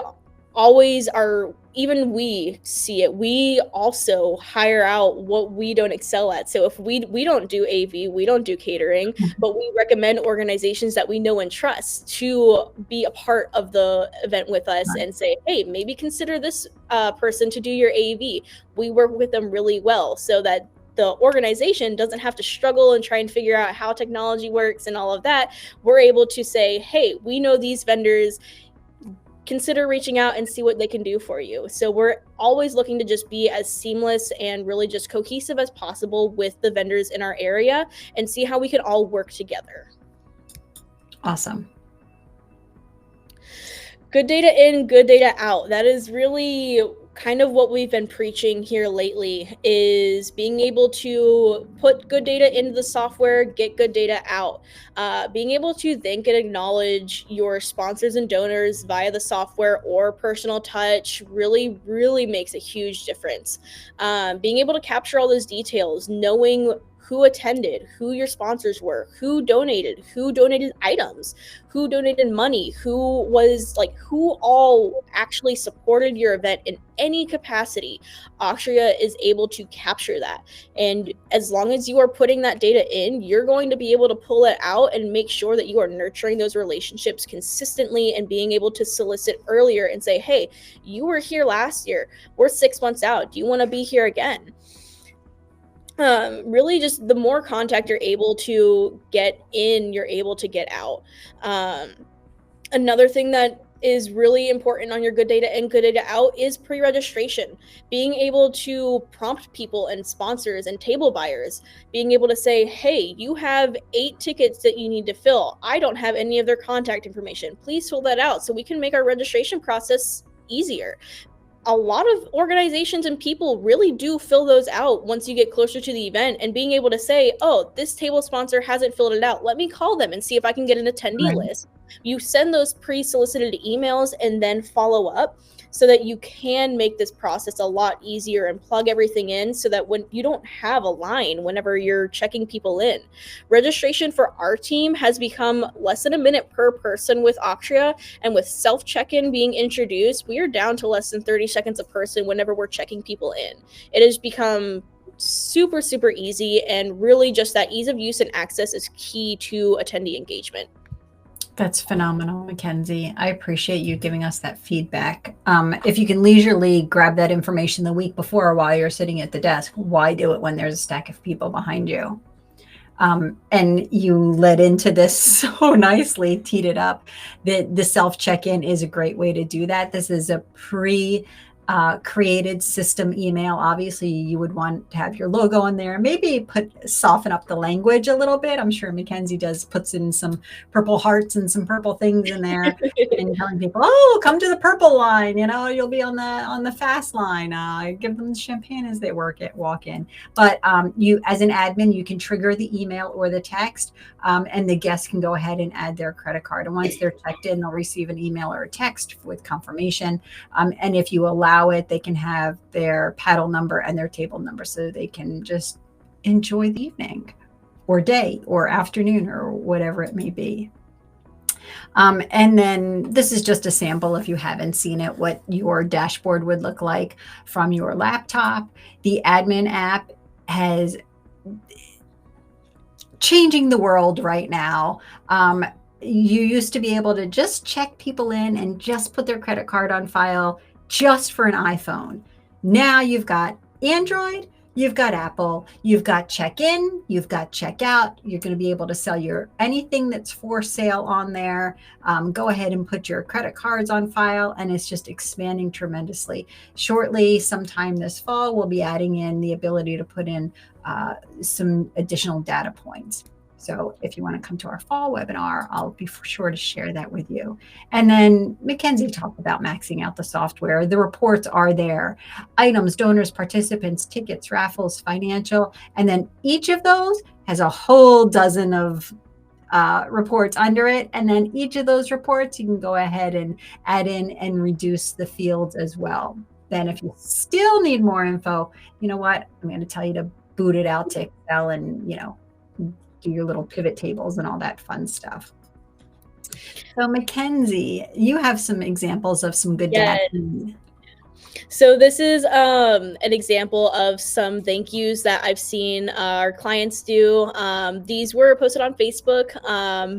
always are, even we see it, we also hire out what we don't excel at. So if we don't do AV, we don't do catering, but we recommend organizations that we know and trust to be a part of the event with us, and say, hey, maybe consider this person to do your AV. We work with them really well, so that the organization doesn't have to struggle and try and figure out how technology works and all of that. We're able to say, hey, we know these vendors, consider reaching out and see what they can do for you. So we're always looking to just be as seamless and really just cohesive as possible with the vendors in our area, and see how we can all work together. Awesome. Good data in, good data out. That is really kind of what we've been preaching here lately is being able to put good data into the software, get good data out. Being able to thank and acknowledge your sponsors and donors via the software or personal touch really, really makes a huge difference. Being able to capture all those details, knowing who attended, who your sponsors were, who donated items, who donated money, who all actually supported your event in any capacity. Auctria is able to capture that. And as long as you are putting that data in, you're going to be able to pull it out and make sure that you are nurturing those relationships consistently and being able to solicit earlier and say, hey, you were here last year. We're 6 months out. Do you want to be here again? Really just the more contact you're able to get in, you're able to get out. Another thing that is really important on your good data in, good data out is pre-registration. Being able to prompt people and sponsors and table buyers, being able to say, hey, you have 8 tickets that you need to fill. I don't have any of their contact information. Please fill that out so we can make our registration process easier. A lot of organizations and people really do fill those out once you get closer to the event, and being able to say, oh, this table sponsor hasn't filled it out. Let me call them and see if I can get an attendee list. You send those pre-solicited emails and then follow up so that you can make this process a lot easier and plug everything in so that when you don't have a line whenever you're checking people in. Registration for our team has become less than a minute per person with Auctria, and with self check-in being introduced, we are down to less than 30 seconds a person whenever we're checking people in. It has become super, super easy, and really just that ease of use and access is key to attendee engagement. That's phenomenal, Mekenzie. I appreciate you giving us that feedback. If you can leisurely grab that information the week before while you're sitting at the desk, why do it when there's a stack of people behind you? And you led into this so nicely, teed it up. The self check-in is a great way to do that. This is a created system email. Obviously, you would want to have your logo on there. Maybe soften up the language a little bit. I'm sure Mekenzie puts in some purple hearts and some purple things in there, and telling people, "Oh, come to the purple line. You know, you'll be on the fast line. Give them the champagne as they walk in." But you, as an admin, you can trigger the email or the text, and the guests can go ahead and add their credit card. And once they're checked in, they'll receive an email or a text with confirmation. And if you allow it, they can have their paddle number and their table number so they can just enjoy the evening or day or afternoon or whatever it may be. And then this is just a sample, if you haven't seen it, what your dashboard would look like from your laptop. The admin app has changing the world right now. You used to be able to just check people in and just put their credit card on file just for an iPhone. Now you've got Android, you've got Apple, you've got check-in, you've got check-out. You're going to be able to sell anything that's for sale on there. Go ahead and put your credit cards on file, and it's just expanding tremendously. Shortly, sometime this fall, we'll be adding in the ability to put in some additional data points. So if you want to come to our fall webinar, I'll be sure to share that with you. And then Mekenzie talked about maxing out the software. The reports are there: items, donors, participants, tickets, raffles, financial. And then each of those has a whole dozen of reports under it. And then each of those reports, you can go ahead and add in and reduce the fields as well. Then if you still need more info, you know what? I'm going to tell you to boot it out to Excel and, do your little pivot tables and all that fun stuff. So Mekenzie, you have some examples of some good data. So this is an example of some thank yous that I've seen our clients do. These were posted on Facebook,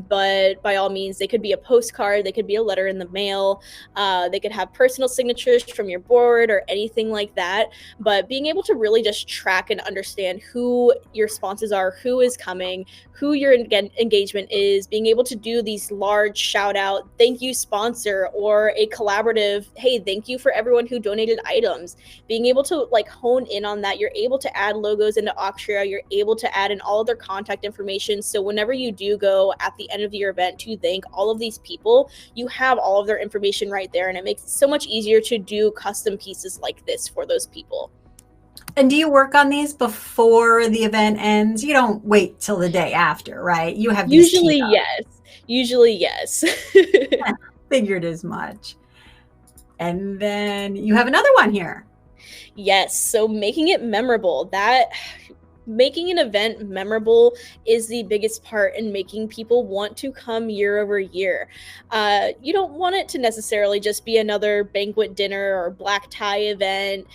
but by all means, they could be a postcard, they could be a letter in the mail, they could have personal signatures from your board or anything like that. But being able to really just track and understand who your sponsors are, who is coming, who your engagement is, being able to do these large shout out, thank you sponsor, or a collaborative, hey, thank you for everyone who donated donated items, being able to like hone in on that. You're able to add logos into Auctria. You're able to add in all of their contact information. So whenever you do go at the end of your event to thank all of these people, you have all of their information right there. And it makes it so much easier to do custom pieces like this for those people. And do you work on these before the event ends? You don't wait till the day after, right? You have these Usually, teed up. yes. Usually, yes. Figured as much. And then you have another one here. Yes. So making it memorable, making an event memorable is the biggest part in making people want to come year over year. You don't want it to necessarily just be another banquet dinner or black tie event.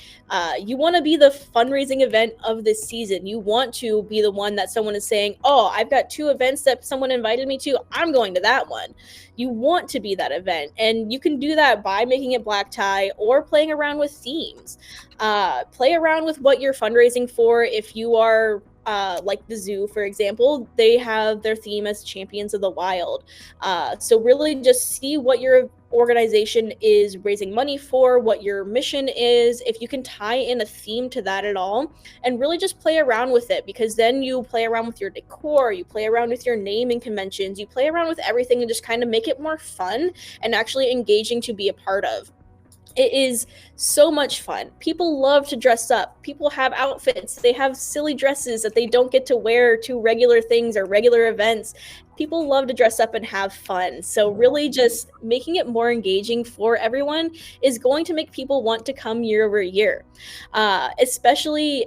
You want to be the fundraising event of this season. You want to be the one that someone is saying, oh, I've got 2 events that someone invited me to. I'm going to that one. You want to be that event. And you can do that by making it black tie or playing around with themes. Play around with what you're fundraising for. If you are like the zoo, for example, they have their theme as Champions of the Wild. So really just see what your organization is raising money for, what your mission is, if you can tie in a theme to that at all, and really just play around with it, because then you play around with your decor, you play around with your naming conventions, you play around with everything and just kind of make it more fun and actually engaging to be a part of. It is so much fun. People love to dress up. People have outfits. They have silly dresses that they don't get to wear to regular things or regular events. People love to dress up and have fun. So really just making it more engaging for everyone is going to make people want to come year over year. Especially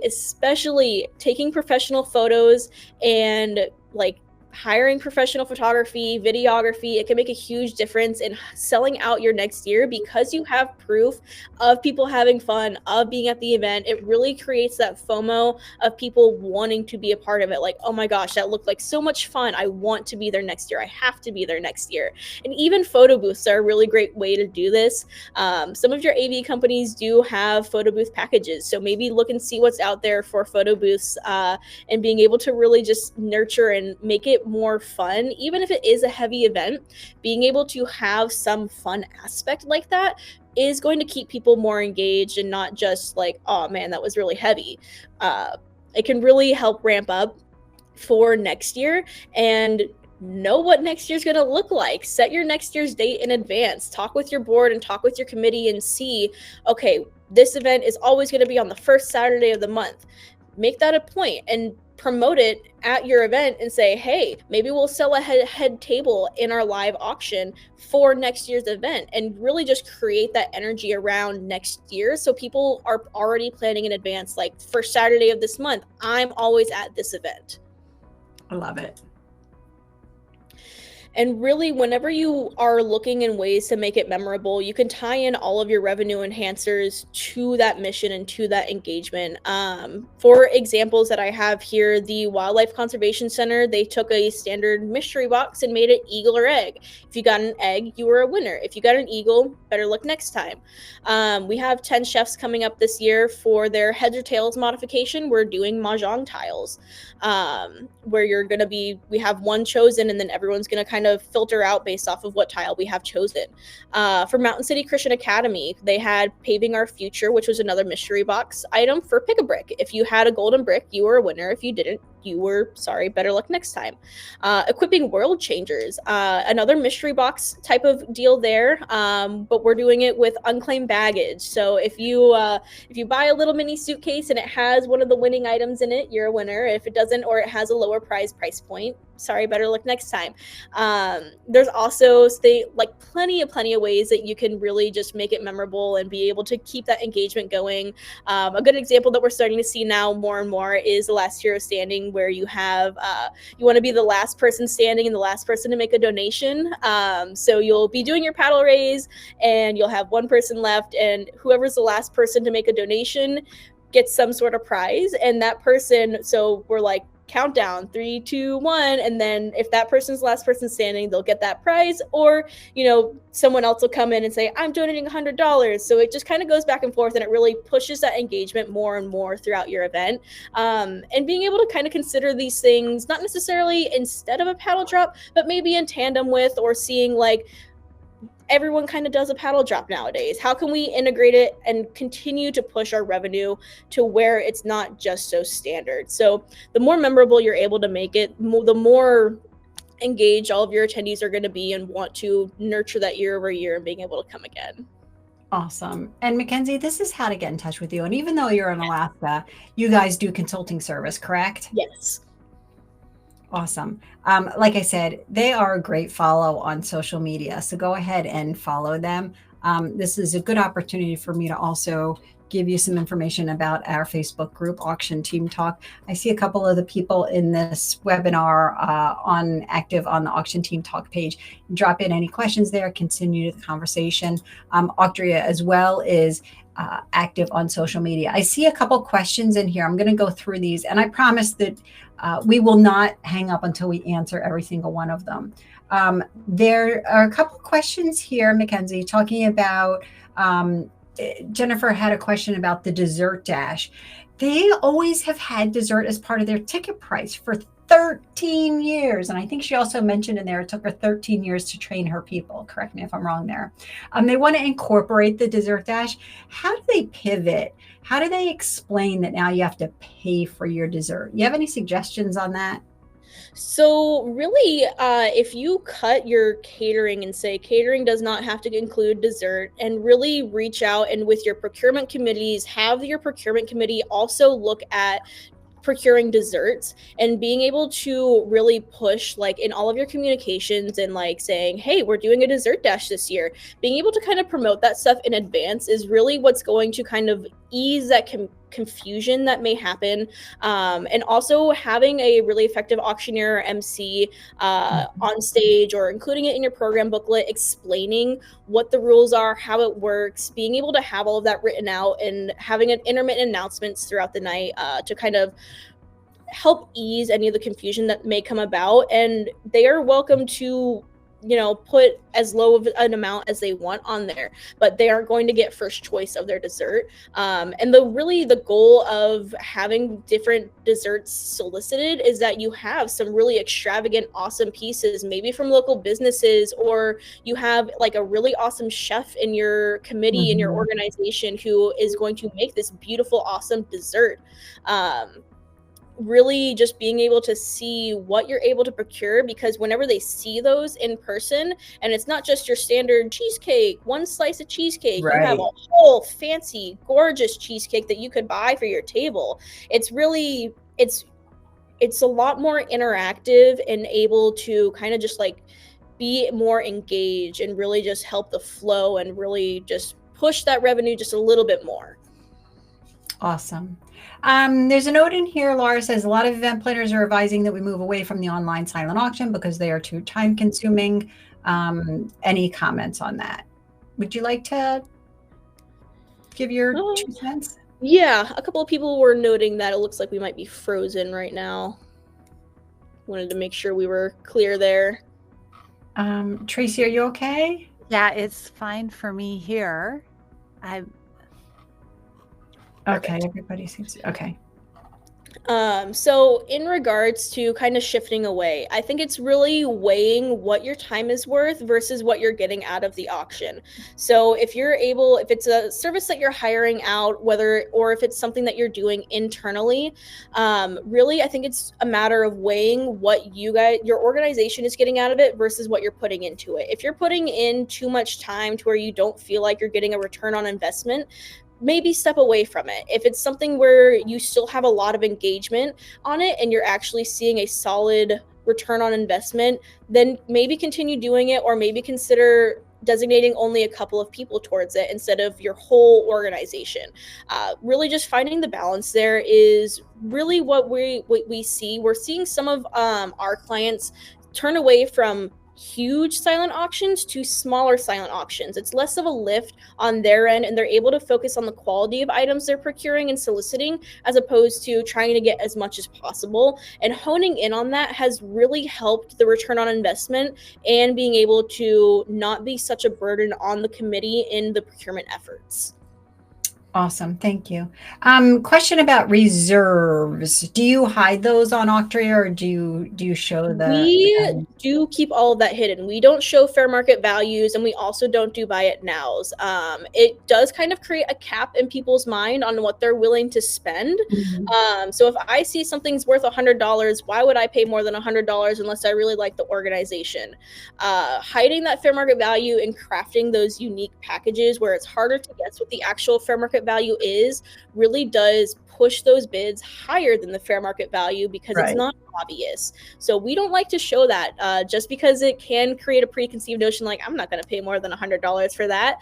taking professional photos and like hiring professional photography, videography. It can make a huge difference in selling out your next year, because you have proof of people having fun, of being at the event. It really creates that FOMO of people wanting to be a part of it. Like, oh my gosh, that looked like so much fun. I want to be there next year. I have to be there next year. And even photo booths are a really great way to do this. Some of your AV companies do have photo booth packages. So maybe look and see what's out there for photo booths, and being able to really just nurture and make it more fun. Even if it is a heavy event, being able to have some fun aspect like that is going to keep people more engaged and not just like, oh man, that was really heavy. It can really help ramp up for next year and know what next year's going to look like. Set your next year's date in advance. Talk with your board and talk with your committee and see, okay, this event is always going to be on the first Saturday of the month. Make that a point and promote it at your event and say, hey, maybe we'll sell a head table in our live auction for next year's event, and really just create that energy around next year. So people are already planning in advance, like first Saturday of this month, I'm always at this event. I love it. And really, whenever you are looking in ways to make it memorable, you can tie in all of your revenue enhancers to that mission and to that engagement. For examples that I have here, the Wildlife Conservation Center, they took a standard mystery box and made it eagle or egg. If you got an egg, you were a winner. If you got an eagle, better luck next time. We have 10 chefs coming up this year for their heads or tails modification. We're doing mahjong tiles, where we have one chosen, and then everyone's going to kind of filter out based off of what tile we have chosen. For Mountain City Christian Academy, they had Paving Our Future, which was another mystery box item for Pick a Brick. If you had a golden brick, you were a winner. If you didn't, you were sorry, better luck next time. Equipping World Changers, another mystery box type of deal there, but we're doing it with unclaimed baggage. So if you buy a little mini suitcase and it has one of the winning items in it, you're a winner. If it doesn't, or it has a lower price point, sorry, better luck next time. There's also plenty of ways that you can really just make it memorable and be able to keep that engagement going. A good example that we're starting to see now more and more is the last hero standing, where you have you want to be the last person standing and the last person to make a donation. So you'll be doing your paddle raise and you'll have one person left, and whoever's the last person to make a donation gets some sort of prize. And that person, so we're like, countdown 3, 2, 1, and then if that person's the last person standing, they'll get that prize, or someone else will come in and say, I'm donating $100. So it just kind of goes back and forth, and it really pushes that engagement more and more throughout your event. And being able to kind of consider these things not necessarily instead of a paddle drop, but maybe in tandem with, or seeing like everyone kind of does a paddle drop nowadays. How can we integrate it and continue to push our revenue to where it's not just so standard? So the more memorable you're able to make it, the more engaged all of your attendees are going to be and want to nurture that year over year and being able to come again. Awesome. And Mekenzie, this is how to get in touch with you. And even though you're in Alaska, you guys do consulting service, correct? Yes. Awesome. Like I said, they are a great follow on social media. So go ahead and follow them. This is a good opportunity for me to also give you some information about our Facebook group, Auction Team Talk. I see a couple of the people in this webinar active on the Auction Team Talk page. Drop in any questions there, continue the conversation. Auctria as well is active on social media. I see a couple questions in here. I'm going to go through these, and I promise that we will not hang up until we answer every single one of them. There are a couple questions here, Mekenzie, talking about, Jennifer had a question about the dessert dash. They always have had dessert as part of their ticket price for 13 years. And I think she also mentioned in there, it took her 13 years to train her people. Correct me if I'm wrong there. They want to incorporate the dessert dash. How do they pivot? How do they explain that now you have to pay for your dessert? You have any suggestions on that? So really, if you cut your catering and say catering does not have to include dessert, and really reach out and with your procurement committees, have your procurement committee also look at procuring desserts and being able to really push like in all of your communications and like saying, hey, we're doing a dessert dash this year. Being able to kind of promote that stuff in advance is really what's going to kind of ease that confusion that may happen. And also having a really effective auctioneer or MC on stage, or including it in your program booklet, explaining what the rules are, how it works, being able to have all of that written out and having an intermittent announcements throughout the night to kind of help ease any of the confusion that may come about. And they are welcome to, you know, put as low of an amount as they want on there, but they aren't going to get first choice of their dessert. And the goal of having different desserts solicited is that you have some really extravagant, awesome pieces, maybe from local businesses, or you have like a really awesome chef in your committee, in your organization, who is going to make this beautiful, awesome dessert. Really just being able to see what you're able to procure, because whenever they see those in person, and it's not just your standard cheesecake, one slice of cheesecake, right. You have a whole fancy, gorgeous cheesecake that you could buy for your table. It's really, it's a lot more interactive and able to kind of just like be more engaged and really just help the flow and really just push that revenue just a little bit more. Awesome. There's a note in here, Laura says, a lot of event planners are advising that we move away from the online silent auction because they are too time consuming. Any comments on that? Would you like to give your 2 cents? Yeah, a couple of people were noting that it looks like we might be frozen right now. Wanted to make sure we were clear there. Tracy, are you okay? Yeah, it's fine for me here. Okay, everybody seems okay. So in regards to kind of shifting away, I think it's really weighing what your time is worth versus what you're getting out of the auction. So if it's a service that you're hiring out, or if it's something that you're doing internally, really, I think it's a matter of weighing what your organization is getting out of it versus what you're putting into it. If you're putting in too much time to where you don't feel like you're getting a return on investment, maybe step away from it. If it's something where you still have a lot of engagement on it and you're actually seeing a solid return on investment, then maybe continue doing it, or maybe consider designating only a couple of people towards it instead of your whole organization. Really just finding the balance there is really what we see. We're seeing some of our clients turn away from huge silent auctions to smaller silent auctions. It's less of a lift on their end, and they're able to focus on the quality of items they're procuring and soliciting, as opposed to trying to get as much as possible. And honing in on that has really helped the return on investment and being able to not be such a burden on the committee in the procurement efforts. Awesome. Thank you. Question about reserves. Do you hide those on Auctria, or do you show the We value? do keep all of that hidden. We don't show fair market values, and we also don't do buy it nows. It does kind of create a cap in people's mind on what they're willing to spend. Mhm. So if I see something's worth $100, why would I pay more than $100 unless I really like the organization? Hiding that fair market value and crafting those unique packages where it's harder to guess what the actual fair market value is really does push those bids higher than the fair market value because it's Right. not obvious. So we don't like to show that just because it can create a preconceived notion like, I'm not going to pay more than $100 for that.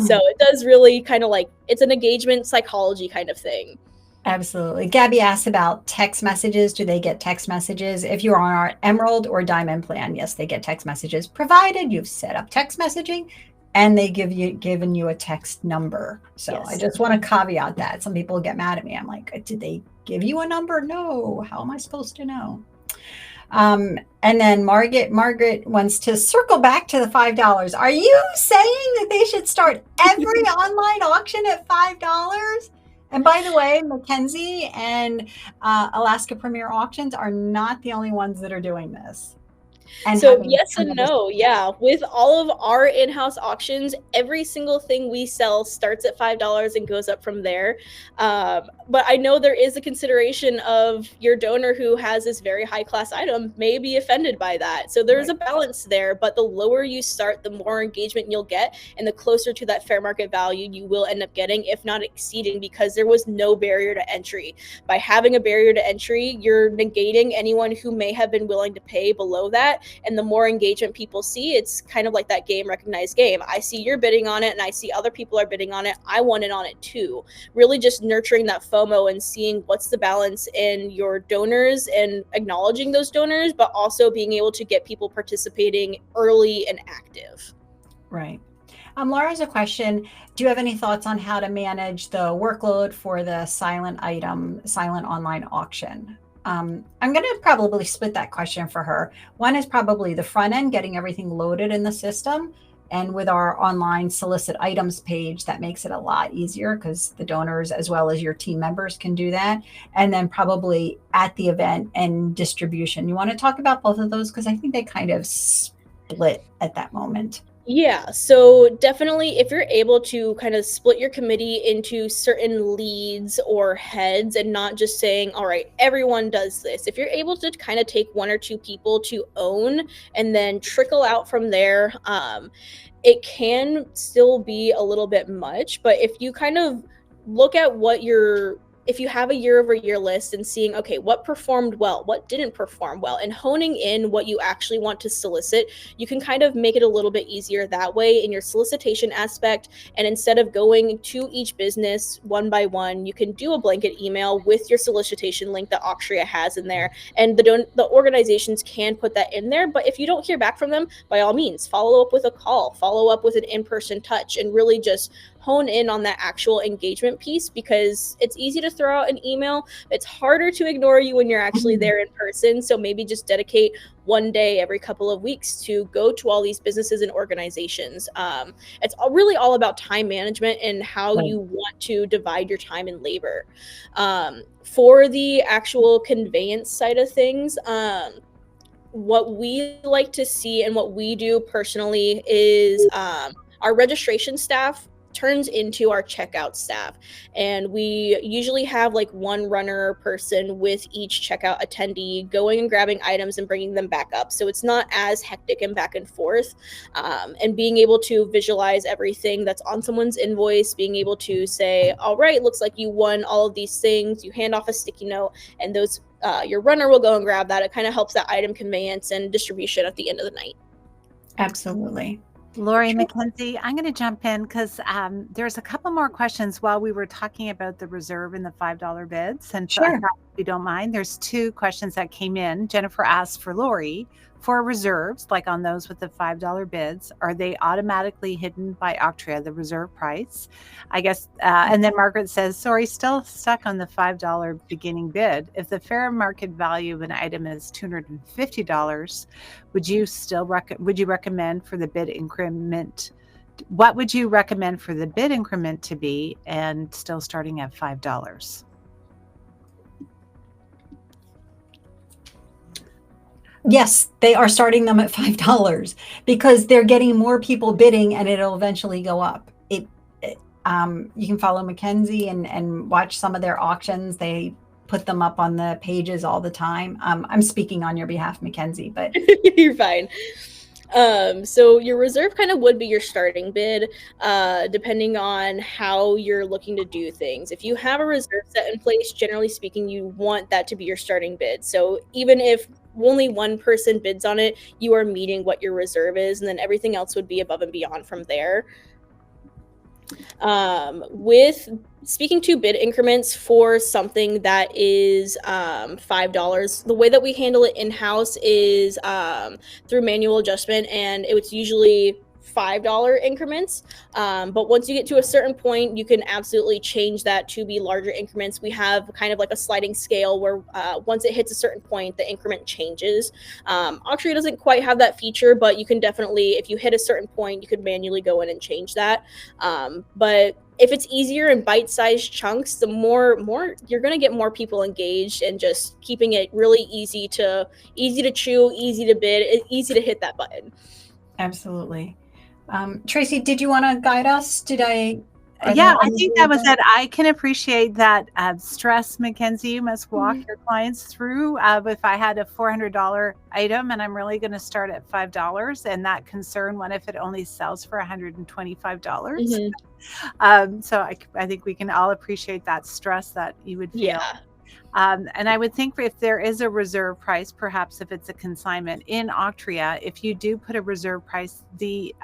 So it does really kind of like, it's an engagement psychology kind of thing. Absolutely. Gabby asked about text messages. Do they get text messages? If you're on our Emerald or Diamond plan, yes, they get text messages, provided you've set up text messaging and they given you a text number. So Yes. I just want to caveat that. Some people get mad at me. I'm like, did they give you a number? No. How am I supposed to know? And then Margaret wants to circle back to the $5. Are you saying that they should start every online auction at $5? And by the way, Mekenzie and Alaska Premier Auctions are not the only ones that are doing this. And So having yes and tremendous no. Yeah. With all of our in-house auctions, every single thing we sell starts at $5 and goes up from there. But I know there is a consideration of your donor who has this very high class item may be offended by that. So there's Right. a balance there, but the lower you start, the more engagement you'll get and the closer to that fair market value you will end up getting, if not exceeding, because there was no barrier to entry. By having a barrier to entry, you're negating anyone who may have been willing to pay below that. And the more engagement people see, it's kind of like that game recognized game. I see you're bidding on it and I see other people are bidding on it. I want in on it too. Really just nurturing that FOMO and seeing what's the balance in your donors and acknowledging those donors, but also being able to get people participating early and active. Right. Laura has a question. Do you have any thoughts on how to manage the workload for the silent online auction? I'm going to probably split that question for her. One is probably the front end, getting everything loaded in the system. And with our online solicit items page, that makes it a lot easier because the donors as well as your team members can do that. And then probably at the event and distribution. You want to talk about both of those? Because I think they kind of split at that moment. Yeah, so definitely if you're able to kind of split your committee into certain leads or heads and not just saying, all right, everyone does this. If you're able to kind of take one or two people to own and then trickle out from there, it can still be a little bit much. But if you kind of look at if you have a year over year list and seeing, okay, what performed well, what didn't perform well, and honing in what you actually want to solicit, you can kind of make it a little bit easier that way in your solicitation aspect. And instead of going to each business one by one, you can do a blanket email with your solicitation link that Auctria has in there. And the organizations can put that in there. But if you don't hear back from them, by all means, follow up with a call, follow up with an in-person touch, and really just hone in on that actual engagement piece, because it's easy to throw out an email. It's harder to ignore you when you're actually there in person. So maybe just dedicate one day every couple of weeks to go to all these businesses and organizations. It's really all about time management and how you want to divide your time and labor. For the actual conveyance side of things, what we like to see and what we do personally is our registration staff turns into our checkout staff. And we usually have like one runner person with each checkout attendee going and grabbing items and bringing them back up. So it's not as hectic and back and forth. And being able to visualize everything that's on someone's invoice, being able to say, all right, looks like you won all of these things. You hand off a sticky note and those your runner will go and grab that. It kind of helps that item conveyance and distribution at the end of the night. Absolutely. Lori, Mekenzie, I'm going to jump in because there's a couple more questions while we were talking about the reserve and the $5 bids. And so Sure. if you don't mind, there's two questions that came in. Jennifer asked for Lori, for reserves, like on those with the $5 bids, are they automatically hidden by Auctria, the reserve price? I guess, and then Margaret says, sorry, still stuck on the $5 beginning bid. If the fair market value of an item is $250, would you recommend for the bid increment what would you recommend for the bid increment to be, and still starting at $5? Yes, they are starting them at $5 because they're getting more people bidding, and it'll eventually go up. You can follow Mekenzie and watch some of their auctions. They put them up on the pages all the time. I'm speaking on your behalf, Mekenzie, but You're fine. So your reserve kind of would be your starting bid, depending on how you're looking to do things. If you have a reserve set in place, generally speaking, you want that to be your starting bid. So even if only one person bids on it, you are meeting what your reserve is, and then everything else would be above and beyond from there. With speaking to bid increments for something that is $5, the way that we handle it in-house is through manual adjustment, and it's usually $5 increments. But once you get to a certain point, you can absolutely change that to be larger increments. We have kind of like a sliding scale where once it hits a certain point, the increment changes. Auctria doesn't quite have that feature, but you can definitely, if you hit a certain point, you could manually go in and change that. But if it's easier in bite-sized chunks, the more you're going to get more people engaged, and just keeping it really easy to chew, easy to bid, easy to hit that button. absolutely. Tracy, did you want to guide us? Yeah, I think that was it. I can appreciate that stress, Mekenzie, you must walk your clients through. If I had a $400 item and I'm really going to start at $5, and that concern, what if it only sells for $125? So I think we can all appreciate that stress that you would feel. Yeah. And I would think if there is a reserve price, perhaps if it's a consignment in Auctria, if you do put a reserve price, the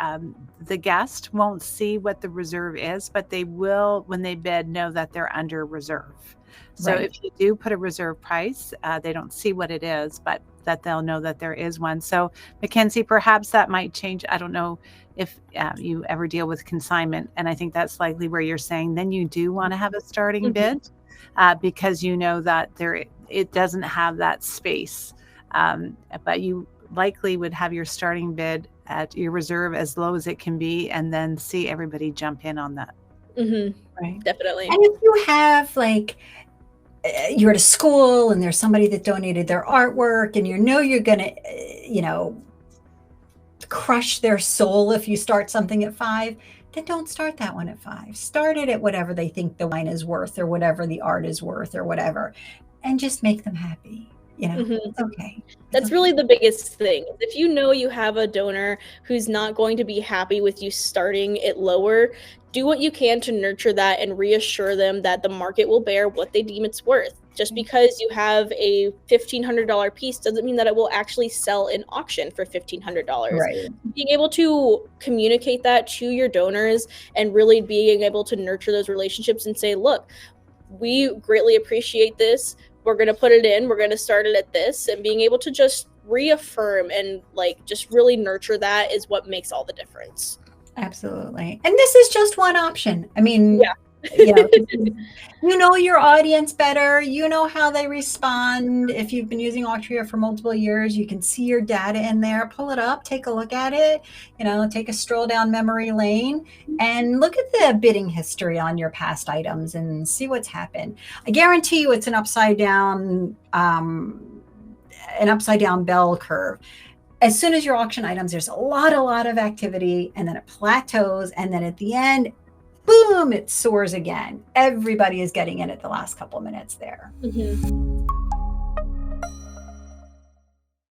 guest won't see what the reserve is, but they will, when they bid, know that they're under reserve. So Right. if you do put a reserve price, they don't see what it is, but that they'll know that there is one. So Mekenzie, perhaps that might change. I don't know if you ever deal with consignment, and I think that's likely where you're saying then you do want to have a starting bid. Because you know that it doesn't have that space, but you likely would have your starting bid at your reserve as low as it can be, and then see everybody jump in on that. Right. Definitely. And if you have you're at a school and there's somebody that donated their artwork, and you're going to, crush their soul if you start something at $5, then don't start that one at $5. Start it at whatever they think the wine is worth, or whatever the art is worth, or whatever, and just make them happy. It's okay. That's really the biggest thing. If you know you have a donor who's not going to be happy with you starting it lower, do what you can to nurture that and reassure them that the market will bear what they deem it's worth. Just because you have a $1,500 piece doesn't mean that it will actually sell in auction for $1,500. Right. Being able to communicate that to your donors, and really being able to nurture those relationships and say, look, we greatly appreciate this. We're going to put it in. We're going to start it at this. And being able to just reaffirm and just really nurture that is what makes all the difference. Absolutely. And this is just one option. I mean, Yeah. You know your audience better. You know how they respond. If you've been using Auctria for multiple years, you can see your data in there. Pull it up, take a look at it, take a stroll down memory lane and look at the bidding history on your past items and see what's happened. I guarantee you it's an upside down bell curve. As soon as your auction items, there's a lot of activity, and then it plateaus, and then at the end, boom, it soars again. Everybody is getting in at the last couple minutes there.